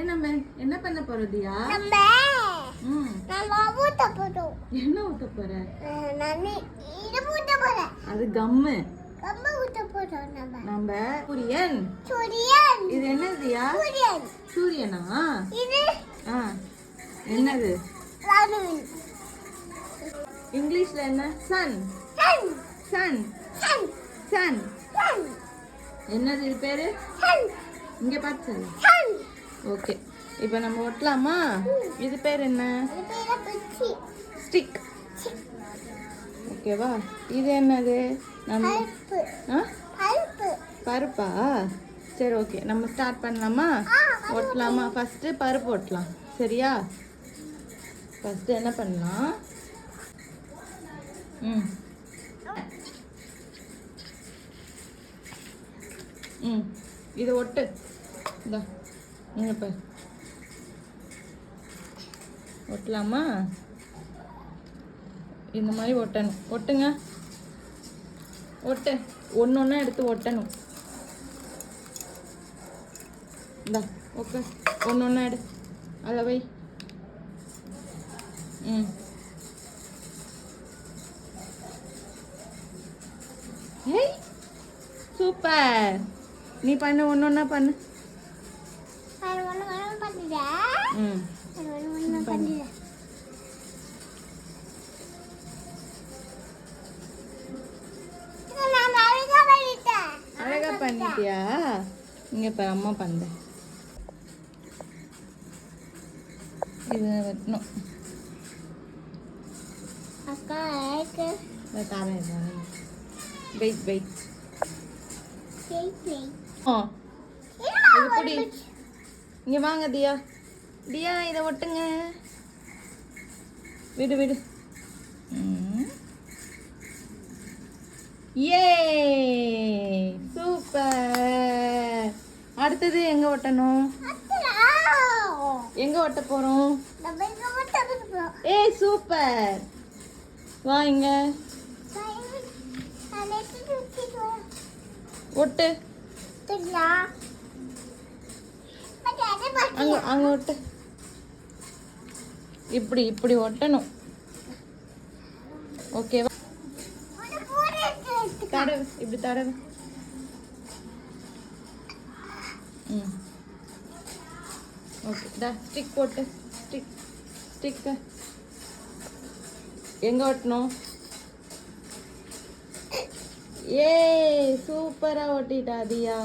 நம்ம என்ன பண்ண போறோம் தியா? நம்ம ஊத்த போறோம். என்ன ஊத்த போற? நான் இது ஊத்த போறேன். அது கம்மு. கம்மு ஊத்த போறோம் நம்ம. சூரியன். சூரியன். இது என்ன தியா? சூரியன். சூரியனா? இது என்னது? வானவில். இங்கிலீஷ்ல என்ன? Sun. Sun. Sun. Sun. Sun. Sun. என்னது இது பேரு? சன். இங்க பார்த்து சொல்லு. சன். ஓகே, இப்போ நம்ம ஒட்டலாமா? இது பேர் என்ன? இது பேரு பிச்சி. ஸ்டிக். ஓகேவா? இது என்னது? நம்ம பருப்பு. பருப்பு. பருப்பா? சரி, ஓகே, நம்ம ஸ்டார்ட் பண்ணலாமா? ஒட்டலாமா? ஃபர்ஸ்ட் பருப்பு ஒட்டலாம், சரியா? ஃபர்ஸ்ட் என்ன பண்ணலாம்? இது ஒட்டு. இதா இங்க பாரு. ஒட்டலாமா? இந்த மாதிரி ஒட்டணும். ஒட்டுங்க. ஒட்டு. ஒன்று ஒன்றா எடுத்து ஒட்டணும். இந்தா ஓகே, ஒன்று ஒன்றா எடு. அதில் வை. ஏய், சூப்பர். நீ பண்ணு, ஒன்று ஒன்றா பண்ணு. அழகா பண்ணிட்டியா? இங்க பாரு, அம்மா பண்ண. இது வெட்டணும். Wait wait. இது புடி. இங்க வாங்க தியா. தியா, இதை ஒட்டுங்க. விடு விடு. ஏ, சூப்பர். அடுத்தது எங்க ஒட்டணும்? எங்க ஒட்ட போறோம்? ஏய், சூப்பர். வா இங்க ஒட்டு. அங்க அங்க ஒட்டு. இப்படி இப்படி ஒட்டணும். ஓகேவா? தடவு, இப்படி தடவு. ஓகே, டா ஸ்டிக் போட்டு. ஸ்டிக் ஸ்டிக் எங்க ஒட்டணும்? ஏ, சூப்பரா ஒட்டிட்டா தியா.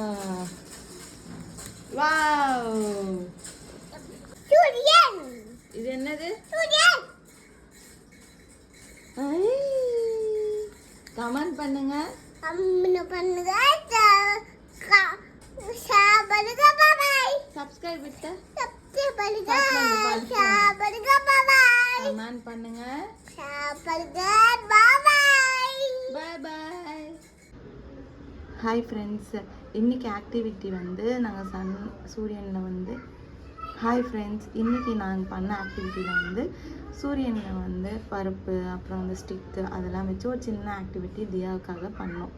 வாவ். சூரியன். இது என்னது? சூரியன். கமெண்ட் பண்ணுங்க. கமெண்ட் பண்ணுங்க. சப்ஸ்கிரைப் விட்டு கமெண்ட் பண்ணுங்க. பாய் பாய். ஹாய் ஃப்ரெண்ட்ஸ், இன்னைக்கு ஆக்டிவிட்டி வந்து நாங்கள் சூரியனில் வந்து ஹாய் ஃப்ரெண்ட்ஸ், இன்றைக்கி நாங்கள் பண்ண ஆக்டிவிட்டியில் வந்து சூரியனில் வந்து பருப்பு, அப்புறம் வந்து ஸ்டிக்கு அதெல்லாம் வச்சு ஒரு சின்ன ஆக்டிவிட்டி தியாவுக்காக பண்ணோம்.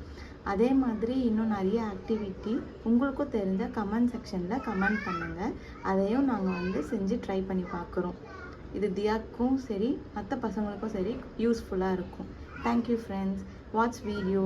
அதே மாதிரி இன்னும் நிறைய ஆக்டிவிட்டி உங்களுக்கும் தெரிஞ்ச கமெண்ட் செக்ஷனில் கமெண்ட் பண்ணுங்கள். அதையும் நாங்கள் வந்து செஞ்சு ட்ரை பண்ணி பார்க்குறோம். இது தியாவுக்கும் சரி மற்ற பசங்களுக்கும் சரி யூஸ்ஃபுல்லாக இருக்கும். Thank you friends. Watch video.